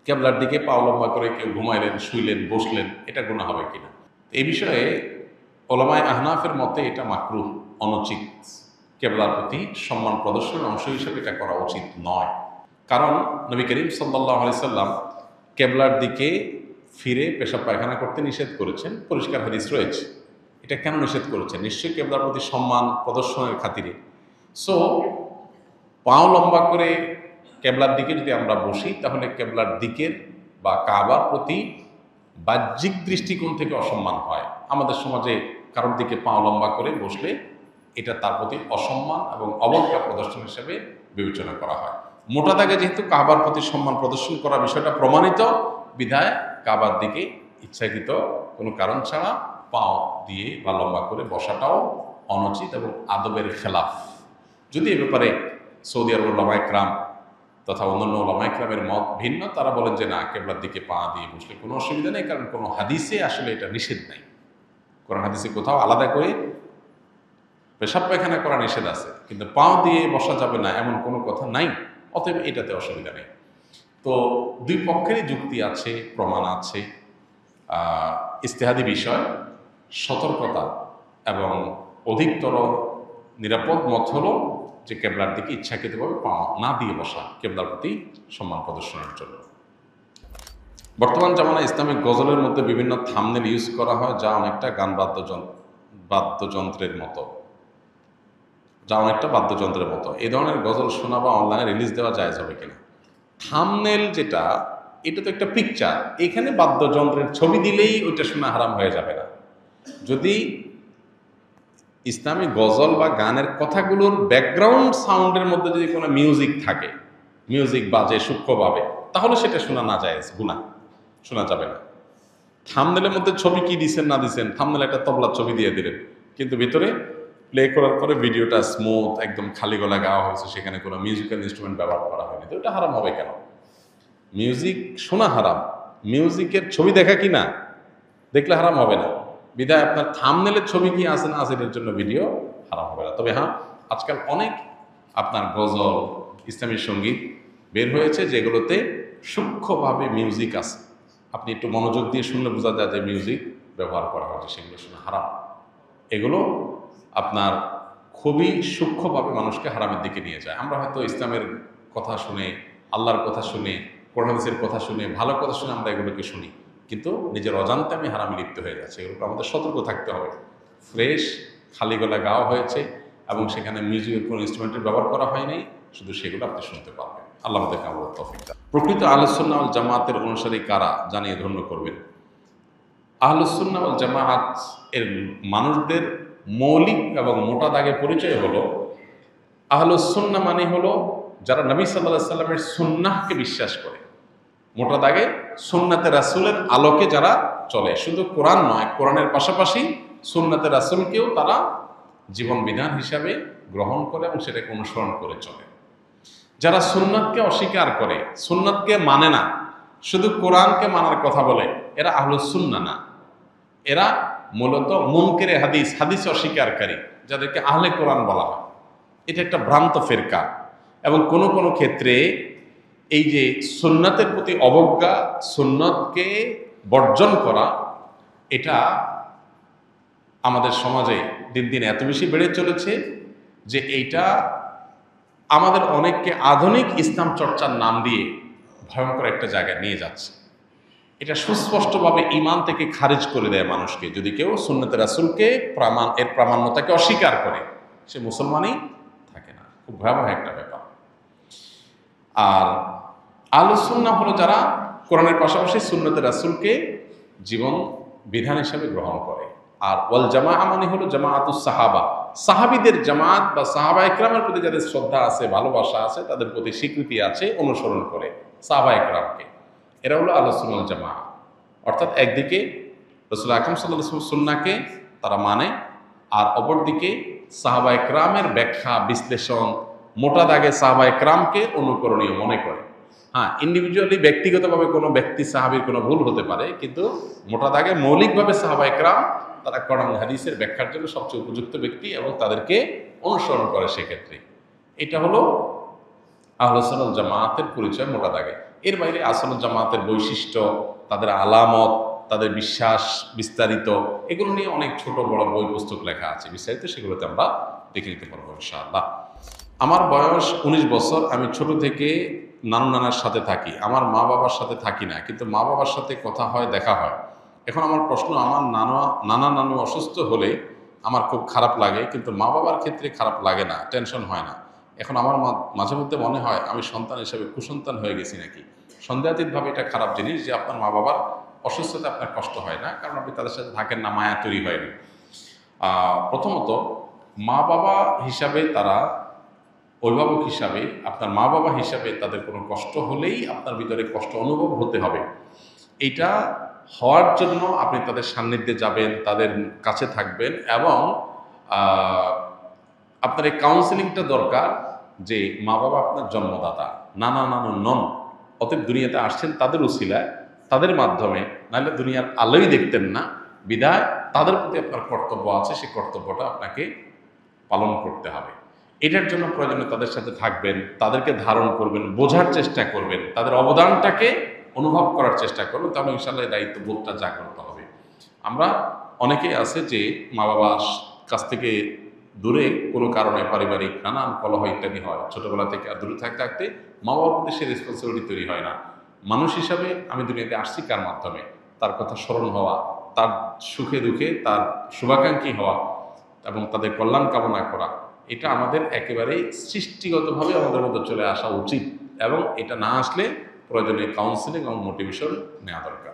কেবলার দিকে পা লম্বা করে কেউ ঘুমাইলেন, শুইলেন, বসলেন, এটা গুনাহ হবে কিনা? এই বিষয়ে ওলামায়ে আহনাফের মতে এটা মাকরুহ, অনুচিত। কেবলার প্রতি সম্মান প্রদর্শনের অংশ হিসেবে এটা করা উচিত নয়। কারণ নবী করিম সাল্লাল্লাহু আলাইহি সাল্লাম কেবলার দিকে ফিরে পেশাব পায়খানা করতে নিষেধ করেছেন, পরিষ্কার হাদিস রয়েছে। এটা কেন নিষেধ করেছেন? নিশ্চয়ই কেবলার প্রতি সম্মান প্রদর্শনের খাতিরে। সো পাও লম্বা করে কেবলার দিকে যদি আমরা বসি, তাহলে কেবলার দিকের বা কাবার প্রতি বাহ্যিক দৃষ্টিকোণ থেকে অসম্মান হয়। আমাদের সমাজে কারোর দিকে পাও লম্বা করে বসলে এটা তার প্রতি অসম্মান এবং অবজ্ঞা প্রদর্শন হিসেবে বিবেচনা করা হয়। মোটা দাগে যেহেতু কাবার প্রতি সম্মান প্রদর্শন করার বিষয়টা প্রমাণিত, বিধায় কাবার দিকে ইচ্ছাকৃত কোনো কারণ ছাড়া পাও দিয়ে বা লম্বা করে বসাটাও অনুচিত এবং আদবের খেলাফ। যদি এ ব্যাপারে সৌদি আরবের ওলামায়ে কেরাম তথা অন্যান্য ওলামায়ে কেরামের মত ভিন্ন, তারা বলেন যে না, কেবলার দিকে পা দিয়ে বসলে কোনো অসুবিধা নেই, কারণ কোনো হাদিসে আসলে এটা নিষেধ নাই। কোরআন হাদিসে কোথাও আলাদা করে পেশাব পায়খানা করা নিষেধ আছে, কিন্তু পাও দিয়ে বসা যাবে না এমন কোনো কথা নাই, অতএব এটাতে অসুবিধা নেই। তো দুই পক্ষেরই যুক্তি আছে, প্রমাণ আছে। ইজতিহাদি বিষয়, সতর্কতা এবং অধিকতর নিরাপদ মত হলো যে কেবলার দিকে ইচ্ছাকৃতভাবে পা না দিয়ে বসা, কেবলার প্রতি সম্মান প্রদর্শনের জন্য। বর্তমান জামানায় ইসলামিক গজলের মধ্যে বিভিন্ন থাম্বনেল ইউজ করা হয়, যা অনেকটা গান বাদ্যযন্ত্রের মতো, এই ধরনের গজল শোনা বা অনলাইনে রিলিজ দেওয়া জায়েজ হবে কিনা? থাম্বনেল যেটা, এটা তো একটা পিকচার, এখানে বাদ্যযন্ত্রের ছবি দিলেই ওইটা শোনা হারাম হয়ে যাবে না। যদি ইসলামী গজল বা গানের কথাগুলোর ব্যাকগ্রাউন্ড সাউন্ডের মধ্যে যদি কোনো মিউজিক থাকে, মিউজিক বাজে সূক্ষ্মভাবে, তাহলে সেটা শোনা না জায়েজ, গুনাহ, শোনা যাবে না। থাম্বনেলের মধ্যে ছবি কি দিচ্ছেন না দিচ্ছেন, থাম্বনেল একটা তবলার ছবি দিয়ে দিলেন, কিন্তু ভিতরে প্লে করার পরে ভিডিওটা স্মুথ, একদম খালি গলা গাওয়া হয়েছে, সেখানে কোনো মিউজিক্যাল ইনস্ট্রুমেন্ট ব্যবহার করা হয়নি, তো এটা হারাম হবে কেন? মিউজিক শোনা হারাম, মিউজিকের ছবি দেখা কি না, দেখলে হারাম হবে না। বিধায় আপনার থাম্বনেলের ছবি কি আছে না আছে এটার জন্য ভিডিও হারাম হবে না। তবে হ্যাঁ, আজকাল অনেক আপনার গজল, ইসলামী সঙ্গীত বের হয়েছে যেগুলোতে সূক্ষ্মভাবে মিউজিক আছে, আপনি একটু মনোযোগ দিয়ে শুনলে বোঝা যায় যে মিউজিক ব্যবহার করা হয়েছে, সেগুলো শোনা হারাম। এগুলো আপনার খুবই সূক্ষ্মভাবে মানুষকে হারামের দিকে নিয়ে যায়। আমরা হয়তো ইসলামের কথা শুনে, আল্লাহর কথা শুনে, কোরআন হাদিসের কথা শুনে, ভালো কথা শুনে আমরা এগুলোকে শুনি, কিন্তু নিজের অজান্তে আমি হারামে লিপ্ত হয়ে যাচ্ছে। এগুলোকে আমাদের সতর্ক থাকতে হবে। ফ্রেশ খালি গলা গাওয়া হয়েছে এবং সেখানে মিউজিকের কোনো ইনস্ট্রুমেন্টের ব্যবহার করা হয়নি, শুধু সেগুলো আপনি শুনতে পারবেন। আল্লাহ আমাদেরকে আমল তৌফিক দান। প্রকৃত আহলুস সুন্নাহ ওয়াল জামাতের অনুসারী কারা, জানিয়ে ধন্য করবেন। আহলুস সুন্নাহ ওয়াল জামাত এর মানুষদের মৌলিক এবং মোটা দাগে পরিচয় হলো, আহলুস সুন্নাহ মানে হলো যারা নবী সাল্লাল্লাহু আলাইহি সাল্লামের সুন্নাহকে বিশ্বাস করে, মোটা দাগে সুন্নাতে রাসূলের আলোকে যারা চলে, শুধু কোরআন নয়, কোরআনের পাশাপাশি সুন্নাতে রাসূলকেও তারা জীবন বিধান হিসাবে গ্রহণ করে এবং সেটাকে অনুসরণ করে চলে। যারা সুন্নাতকে অস্বীকার করে, সুন্নাতকে মানে না, শুধু কোরআনকে মানার কথা বলে, এরা আহলুস সুন্নাহ না, এরা মূলত মুনকিরে হাদিস, হাদিস অস্বীকারী, যাদেরকে আহলে কোরআন বলা হয়। এটা একটা ভ্রান্ত ফিরকা এবং কোনো কোনো ক্ষেত্রে এই যে সুন্নাতের প্রতি অবজ্ঞা, সুন্নতকে বর্জন করা, এটা আমাদের সমাজে দিন দিন এত বেশি বেড়ে চলেছে যে এইটা আমাদের অনেককে আধুনিক ইসলাম চর্চার নাম দিয়ে ভয়ঙ্কর একটা জায়গায় নিয়ে যাচ্ছে। এটা সুস্পষ্টভাবে ঈমান থেকে খারিজ করে দেয় মানুষকে। যদি কেউ সুন্নতে রাসূলকে এর প্রামাণ্যতাকে অস্বীকার করে, সে মুসলমানই থাকে না। খুব ভয়াবহ একটা ব্যাপার। আর আহলুস সুন্নাহ হলো যারা কোরআনের পাশাপাশি সুন্নতে রাসূলকে জীবন বিধান হিসেবে গ্রহণ করে। আর ওয়াল জামাআহ মানে হলো জামাআতুস সাহাবা, সাহাবীদের জামাত বা সাহাবায়ে কেরামের প্রতি যাদের শ্রদ্ধা আছে, ভালোবাসা আছে, তাদের প্রতি স্বীকৃতি আছে, অনুসরণ করে সাহাবায়ে কেরামকে, এরা হলো আহলুস সুন্নাহ ওয়াল জামাআহ। অর্থাৎ একদিকে রাসূল আকরাম সাল্লাল্লাহু আলাইহি ওয়াসাল্লাম সুন্নাহকে তারা মানে, আর অপরদিকে সাহাবায়ে কেরামের ব্যাখ্যা বিশ্লেষণ, মোটা দাগে সাহাবায়ে কেরামকে অনুকরণীয় মনে করে। হ্যাঁ, ইন্ডিভিজুয়ালি ব্যক্তিগতভাবে কোনো ব্যক্তি সাহাবীর কোনো ভুল হতে পারে, কিন্তু মোটা দাগে মৌলিকভাবে সাহাবায়ে কেরাম তারা কোরআন হাদিসের ব্যাখ্যার জন্য সবচেয়ে উপযুক্ত ব্যক্তি এবং তাদেরকে অনুসরণ করে। সেক্ষেত্রে এটা হলো আহলুস সুন্নাহ ওয়াল জামাতের পরিচয় মোটা দাগে। এর বাইরে আসল জামাতের বৈশিষ্ট্য, তাদের আলামত, তাদের বিশ্বাস বিস্তারিত, এগুলো নিয়ে অনেক ছোট বড় বই পুস্তক লেখা আছে বিস্তারিত, সেগুলোতে আমরা দেখে নিতে পারবো ইনশাআল্লাহ। আমার বয়স 19 বছর। আমি ছোট থেকে নানু নানার সাথে থাকি, আমার মা বাবার সাথে থাকি না, কিন্তু মা বাবার সাথে কথা হয়, দেখা হয়। এখন আমার প্রশ্ন, আমার নানা নানু অসুস্থ হলে আমার খুব খারাপ লাগে, কিন্তু মা বাবার ক্ষেত্রে খারাপ লাগে না, টেনশন হয় না। এখন আমার মাঝে মধ্যে মনে হয় আমি সন্তান হিসেবে কুসন্তান হয়ে গেছি নাকি। সন্দেহাতীতভাবে এটা খারাপ জিনিস যে আপনার মা বাবার অসুস্থতা আপনার কষ্ট হয় না, কারণ আপনি তাদের সাথে থাকেন না, মায়া তৈরি হয়নি। প্রথমত, মা বাবা হিসাবে তারা, অভিভাবক হিসাবে, আপনার মা বাবা হিসাবে তাদের কোনো কষ্ট হলেই আপনার ভিতরে কষ্ট অনুভব হতে হবে। এটা হওয়ার জন্য আপনি তাদের সান্নিধ্যে যাবেন, তাদের কাছে থাকবেন, এবং আপনার এই কাউন্সেলিংটা দরকার যে মা বাবা আপনার জন্মদাতা, নানা নানু নন, অতএব দুনিয়াতে আসছেন তাদের উসিলায়, তাদের মাধ্যমে, নাহলে দুনিয়ার আলোই দেখতেন না। বিধায় তাদের প্রতি আপনার কর্তব্য আছে, সেই কর্তব্যটা আপনাকে পালন করতে হবে। এটার জন্য প্রয়োজনে তাদের সাথে থাকবেন, তাদেরকে ধারণ করবেন, বোঝার চেষ্টা করবেন, তাদের অবদানটাকে অনুভব করার চেষ্টা করবেন, তাহলে ইনশাআল্লাহ দায়িত্ববোধটা জাগ্রত হবে। আমরা অনেকেই আছে যে মা বাবার কাছ থেকে দূরে কোনো কারণে, পারিবারিক নানান কলহ ইত্যাদি হয়, ছোটবেলা থেকে আর দূরে থাকতে থাকতে মা বাবার প্রতি সে রেসপন্সিবিলিটি তৈরি হয় না। মানুষ হিসাবে আমি দুনিয়াতে আসছি কার মাধ্যমে, তার কথা স্মরণ হওয়া, তার সুখে দুঃখে তার শুভাকাঙ্ক্ষী হওয়া এবং তাদের কল্যাণ কামনা করা, এটা আমাদের একেবারেই সৃষ্টিগতভাবে আমাদের মধ্যে চলে আসা উচিত, এবং এটা না আসলে প্রয়োজনে কাউন্সিলিং এবং মোটিভেশন নেওয়া দরকার।